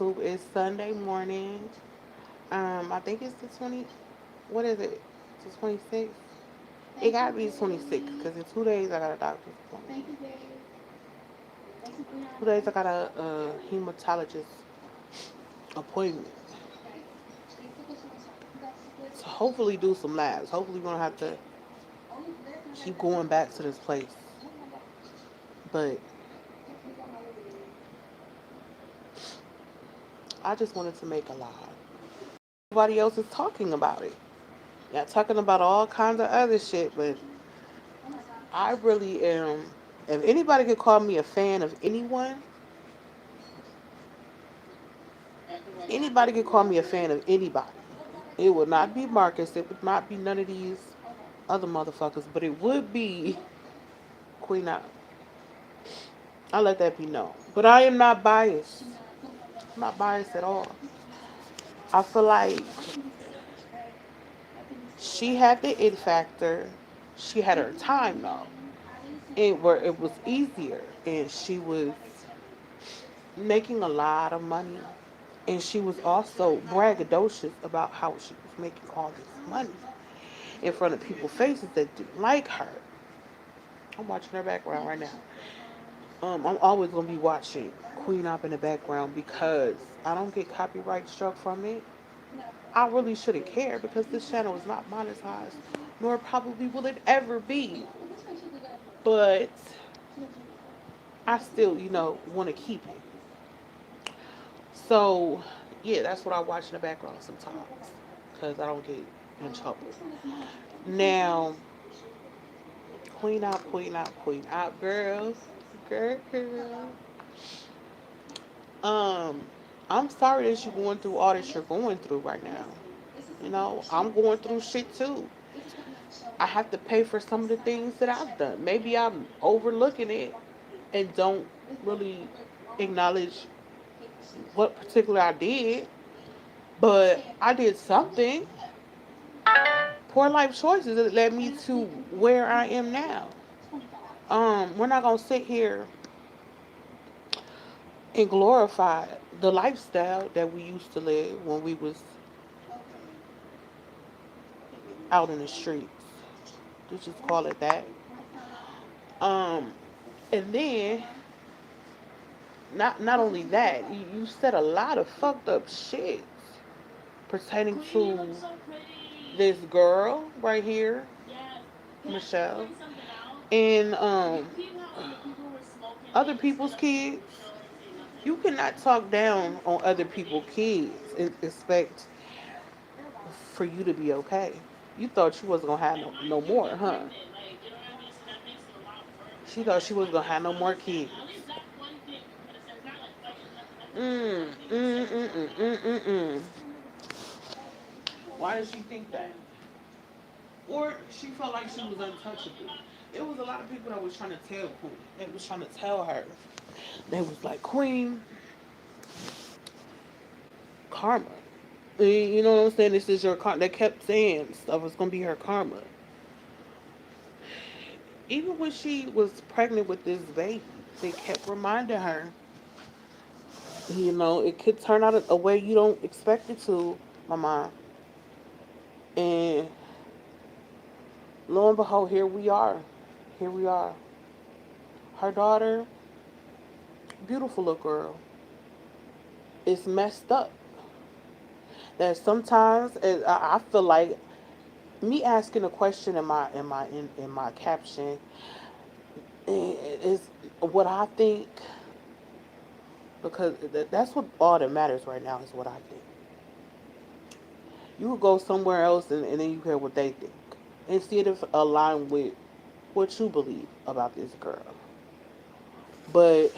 YouTube. It's Sunday morning. I think it's the 20. What is it? It's the 26th. It gotta be the 26th because in 2 days I got a doctor's appointment. 2 days I got a hematologist appointment. So hopefully do some labs. Hopefully we don't have to keep going back to this place. But I just wanted to make a live. Everybody else is talking about it. Yeah, talking about all kinds of other shit, but I really am. If anybody could call me a fan of anyone, anybody could call me a fan of anybody. It would not be Marcus. It would not be none of these other motherfuckers, but it would be Queen Out. I let that be known. But I am not biased. I'm not biased at all. I feel like she had the it factor. She had her time though. Where it was easier and she was making a lot of money. And she was also braggadocious about how she was making all this money in front of people's faces that didn't like her. I'm watching her background right now. I'm always gonna be watching Queen Up in the background because I don't get copyright struck from it. I really shouldn't care because this channel is not monetized, nor probably will it ever be. But I still, want to keep it. So, yeah, that's what I watch in the background sometimes because I don't get in trouble. Now, Queen Out, girl. Um, I'm sorry that you're going through all that you're going through right now. I'm going through shit too. I have to pay for some of the things that I've done. Maybe I'm overlooking it and don't really acknowledge what particular I did, but I did something. Poor life choices that led me to where I am now. We're not gonna sit here and glorify the lifestyle that we used to live when we was out in the streets. Let's just call it that. Um, and then not only that, you said a lot of fucked up shit pertaining to this girl right here, Michelle, and other people's kids. You cannot talk down on other people's kids and expect for you to be okay. You thought you wasn't gonna have no more, huh? She thought she wasn't gonna have no more kids. Mm, mm, mm, mm, mm, mm, mm. Why did she think that? Or she felt like she was untouchable. It was a lot of people that was trying to tell Queen. They was trying to tell her. They was like, Queen, karma. You know what I'm saying? This is your karma. They kept saying stuff was gonna be her karma. Even when she was pregnant with this baby, they kept reminding her, it could turn out a way you don't expect it to, mama. And lo and behold, here we are. Here we are. Her daughter, beautiful little girl, is messed up. That sometimes I feel like me asking a question in my caption is what I think because that's what all that matters right now is what I think. You could go somewhere else and then you hear what they think instead of align with what you believe about this girl. But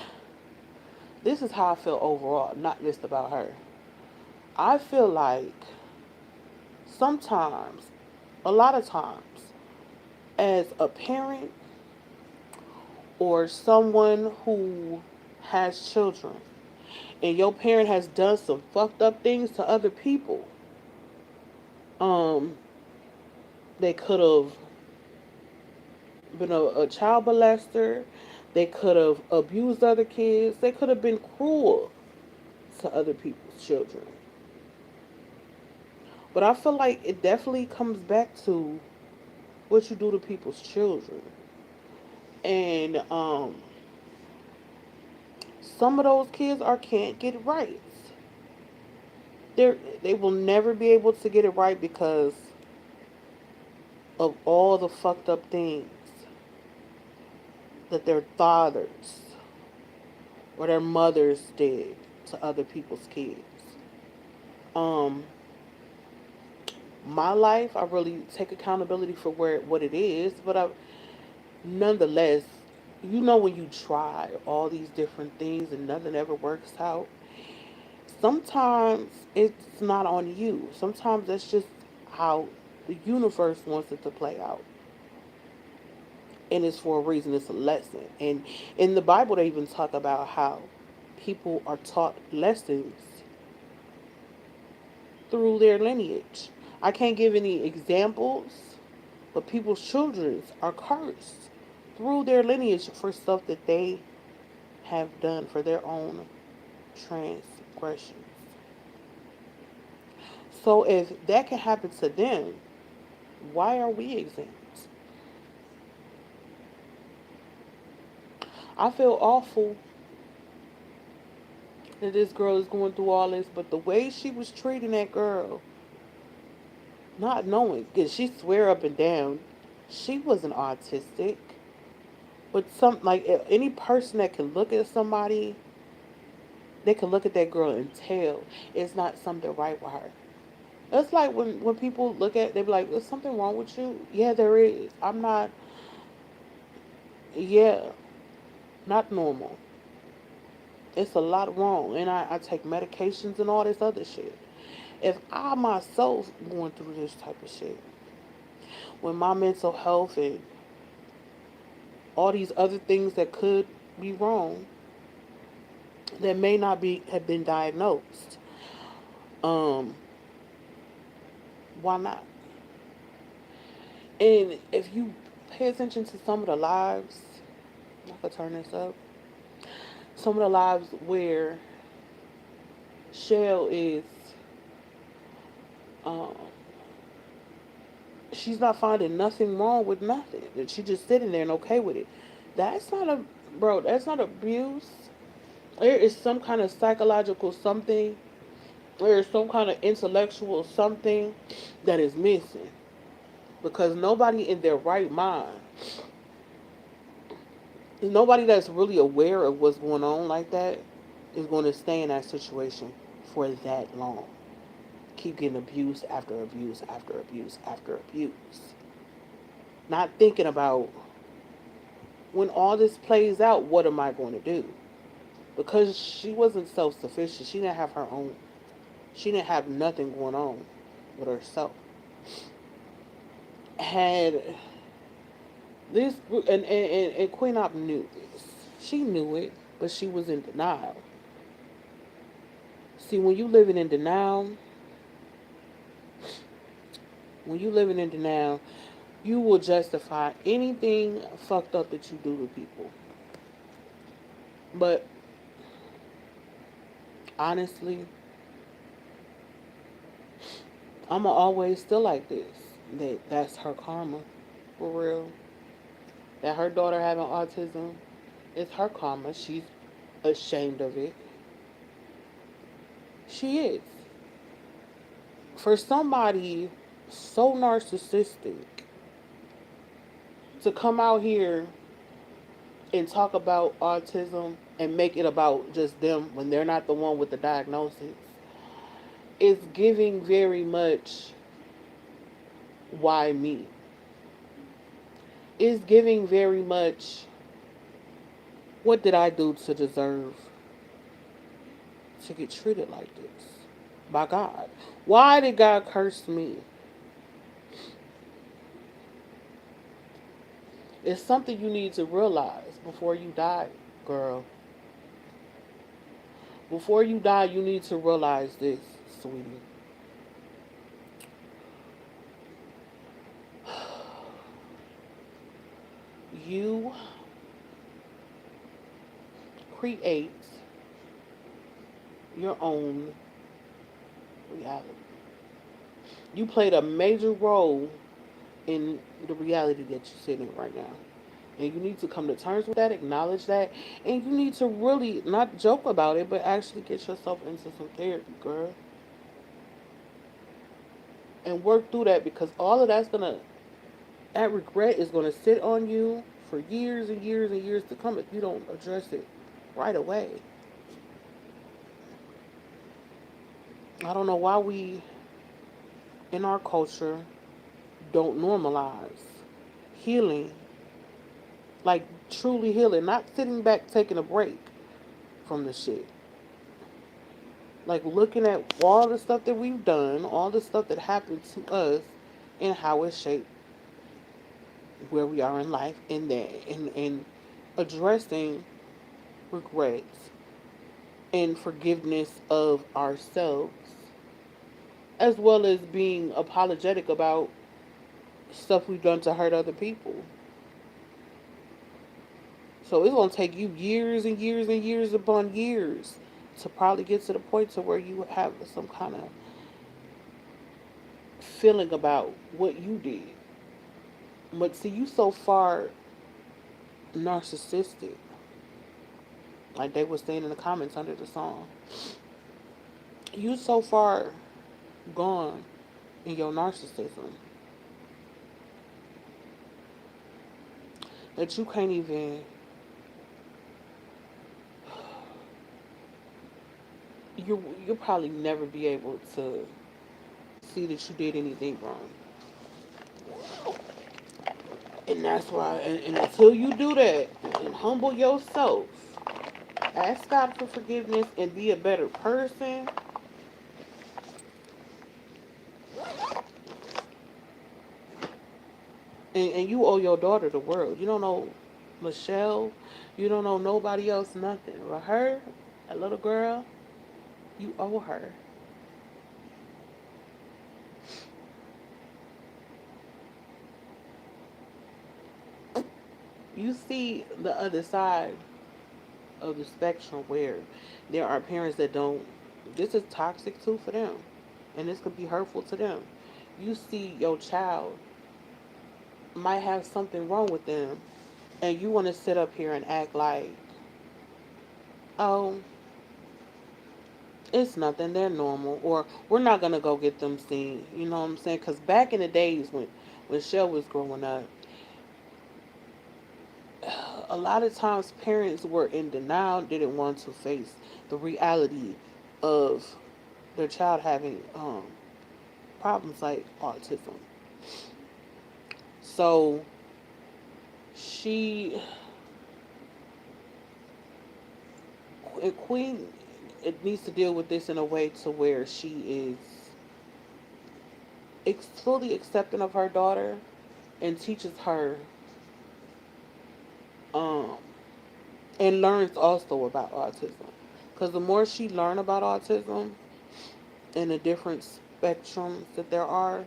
this is how I feel overall, not just about her. I feel like sometimes, a lot of times, as a parent or someone who has children, and your parent has done some fucked up things to other people, um, they could have been a child molester. They could have abused other kids. They could have been cruel to other people's children. But I feel like it definitely comes back to what you do to people's children. And some of those kids are can't get it right. They will never be able to get it right because of all the fucked up things that their fathers or their mothers did to other people's kids. Um, my life, I really take accountability for what it is, but nonetheless, you know, when you try all these different things and nothing ever works out, sometimes it's not on you. Sometimes that's just how the universe wants it to play out. And it's for a reason, it's a lesson. And in the Bible, they even talk about how people are taught lessons through their lineage. I can't give any examples, but people's children are cursed through their lineage for stuff that they have done for their own transgressions. So if that can happen to them, why are we exempt? I feel awful that this girl is going through all this, but the way she was treating that girl, not knowing, because she swear up and down she wasn't autistic, but some like any person that can look at somebody, they can look at that girl and tell it's not something right with her. It's like when people look at, they be like, "Is something wrong with you?" Yeah, there is. I'm not. Yeah, not normal. It's a lot wrong, and I take medications and all this other shit. If I myself going through this type of shit, with my mental health and all these other things that could be wrong, that may not be have been diagnosed, um, why not? And if you pay attention to some of the lives, I could turn this up. Some of the lives where Shell is, um, she's not finding nothing wrong with nothing. That she just sitting there and okay with it. That's not a bro. That's not abuse. There is some kind of psychological something. There is some kind of intellectual something that is missing because nobody in their right mind, nobody that's really aware of what's going on like that, is going to stay in that situation for that long. Keep getting abuse after abuse after abuse after abuse. Not thinking about when all this plays out, what am I going to do? Because she wasn't self sufficient. She didn't have her own, she didn't have nothing going on with herself. Had this, and Queen Op knew this. She knew it, but she was in denial. See, when you living in denial, you will justify anything fucked up that you do to people. But honestly, I'ma always still like this. That's her karma, for real. That her daughter having autism is her karma. She's ashamed of it. She is. For somebody so narcissistic to come out here and talk about autism and make it about just them when they're not the one with the diagnosis is giving very much why me. Is giving very much what did I do to deserve to get treated like this by God? Why did God curse me? It's something you need to realize before you die, girl. Before you die, you need to realize this, sweetie. You create your own reality. You played a major role in the reality that you're sitting in right now. And you need to come to terms with that, acknowledge that, and you need to really not joke about it, but actually get yourself into some therapy, girl. And work through that because all of that regret is gonna sit on you for years and years and years to come if you don't address it right away. I don't know why we in our culture don't normalize healing, like truly healing, not sitting back taking a break from the shit. Like looking at all the stuff that we've done, all the stuff that happened to us, and how it shaped where we are in life, and addressing regrets and forgiveness of ourselves, as well as being apologetic about stuff we've done to hurt other people. So it's gonna take you years and years and years upon years to probably get to the point to where you have some kind of feeling about what you did. But see, you so far narcissistic, like they were saying in the comments under the song. You so far gone in your narcissism that you can't even you'll probably never be able to see that you did anything wrong. And that's why, and until you do that and humble yourself, ask God for forgiveness and be a better person, and you owe your daughter the world. You don't know Michelle, you don't know nobody else, nothing. But her, that little girl, you owe her. You see the other side of the spectrum where there are parents that don't, this is toxic too for them. And this could be hurtful to them. You see your child might have something wrong with them, and you want to sit up here and act like, oh, it's nothing, they're normal, or we're not going to go get them seen. You know what I'm saying? Because back in the days when Shell was growing up, a lot of times parents were in denial, didn't want to face the reality of their child having problems like autism. So she, Queen, it needs to deal with this in a way to where she is fully accepting of her daughter and teaches her um, and learns also about autism. Because the more she learn about autism and the different spectrums that there are,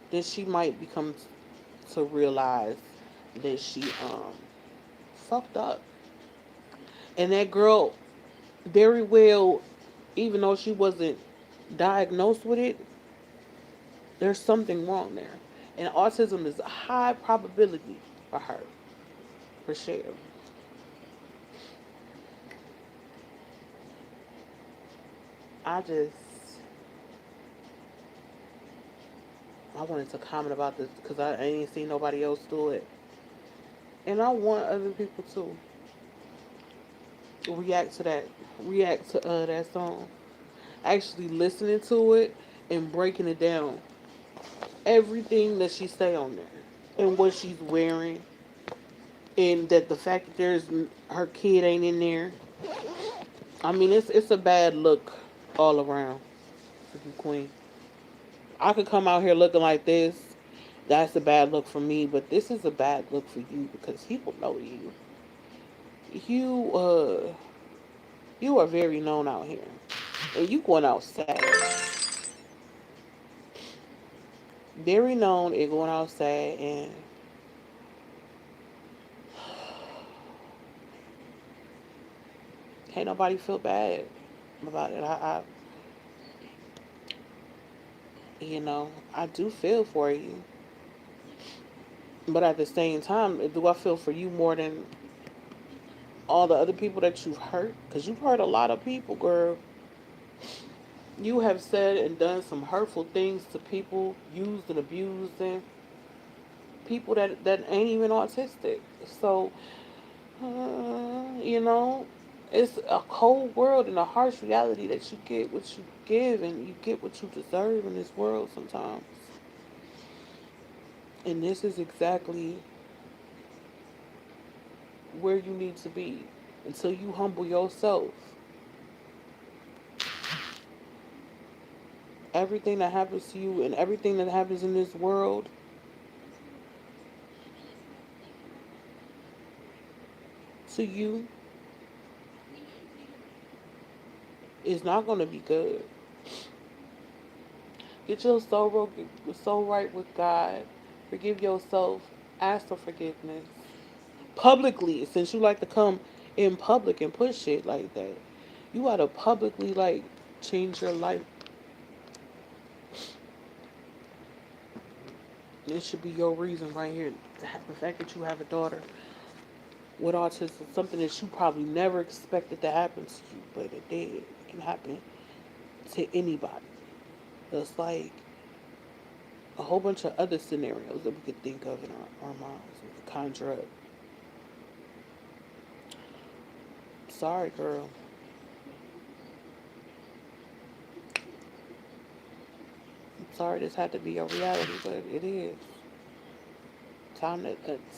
then she might become to realize that she fucked up. And that girl very well, even though she wasn't diagnosed with it, there's something wrong there. And autism is a high probability for her, for sure. I just, I wanted to comment about this because I ain't seen nobody else do it. And I want other people to react to that, react to that song. Actually listening to it and breaking it down. Everything that she say on there. And what she's wearing. And that the fact that there's her kid ain't in there. I mean, it's a bad look all around for you, Queen. I could come out here looking like this. That's a bad look for me, but this is a bad look for you because people know you. You you are very known out here, and you going outside. Very known and going outside, and can't nobody feel bad. about it. I do feel for you, but at the same time, do I feel for you more than all the other people that you've hurt? Because you've hurt a lot of people, girl. You have said and done some hurtful things to people, used and abused, and people that ain't even autistic. So, you know, it's a cold world and a harsh reality that you get what you give and you get what you deserve in this world sometimes. And this is exactly where you need to be until you humble yourself. Everything that happens to you and everything that happens in this world to you is not going to be good. Get your soul right with God. Forgive yourself. Ask for forgiveness publicly. Since you like to come in public and push shit like that, you gotta publicly like change your life. This should be your reason right here. The fact that you have a daughter with autism, something that you probably never expected to happen to you, but it did. It can happen to anybody. It's like a whole bunch of other scenarios that we could think of in our minds. We could conjure up. Sorry, girl. I'm sorry this had to be your reality, but it is. Time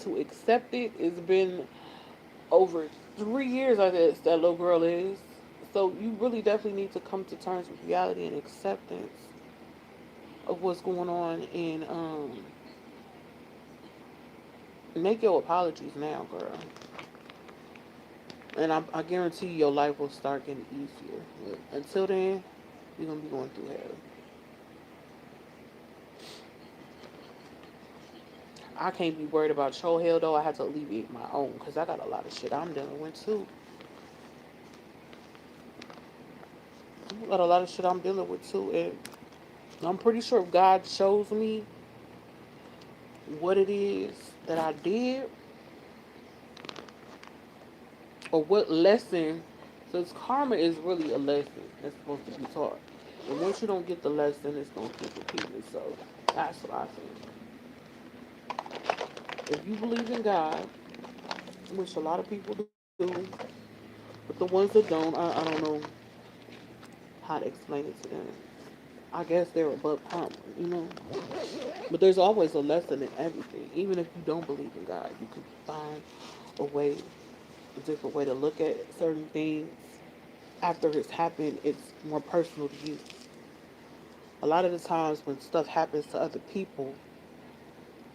to accept it. It's been over 3 years, I guess, that little girl is. So you really definitely need to come to terms with reality and acceptance of what's going on and make your apologies now, girl. And I guarantee you your life will start getting easier. But until then, you're gonna be going through hell. I can't be worried about your hell though. I have to alleviate my own because I got a lot of shit I'm dealing with too. I got a lot of shit I'm dealing with too, and I'm pretty sure if God shows me what it is that I did or what lesson, since karma is really a lesson that's supposed to be taught. And once you don't get the lesson, it's gonna keep repeating. So that's what I think. If you believe in God, which a lot of people do, but the ones that don't, I don't know how to explain it to them. I guess they're above karma. But there's always a lesson in everything. Even if you don't believe in God, you can find a way, a different way to look at certain things. After it's happened, it's more personal to you. A lot of the times when stuff happens to other people,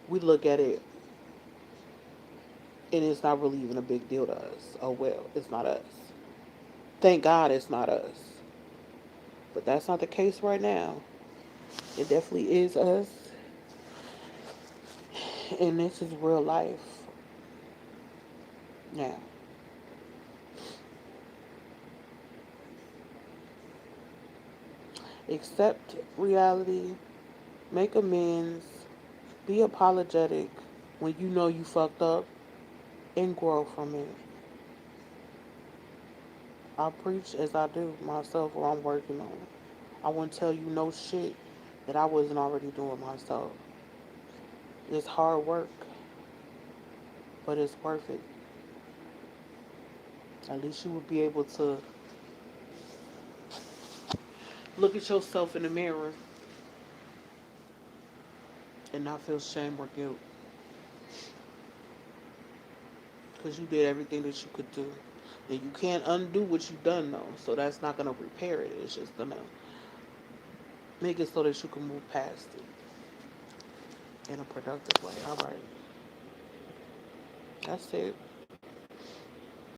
we look at it and it's not really even a big deal to us. Oh well, it's not us. Thank God it's not us. But that's not the case right now. It definitely is us, and this is real life now. Accept reality, make amends, be apologetic when you know you fucked up, and grow from it. I preach as I do myself or I'm working on it. I wouldn't tell you no shit that I wasn't already doing myself. It's hard work, but it's worth it. At least you would be able to look at yourself in the mirror and not feel shame or guilt because you did everything that you could do. And you can't undo what you've done though, so that's not gonna repair it. It's just gonna make it so that you can move past it in a productive way. All right, that's it.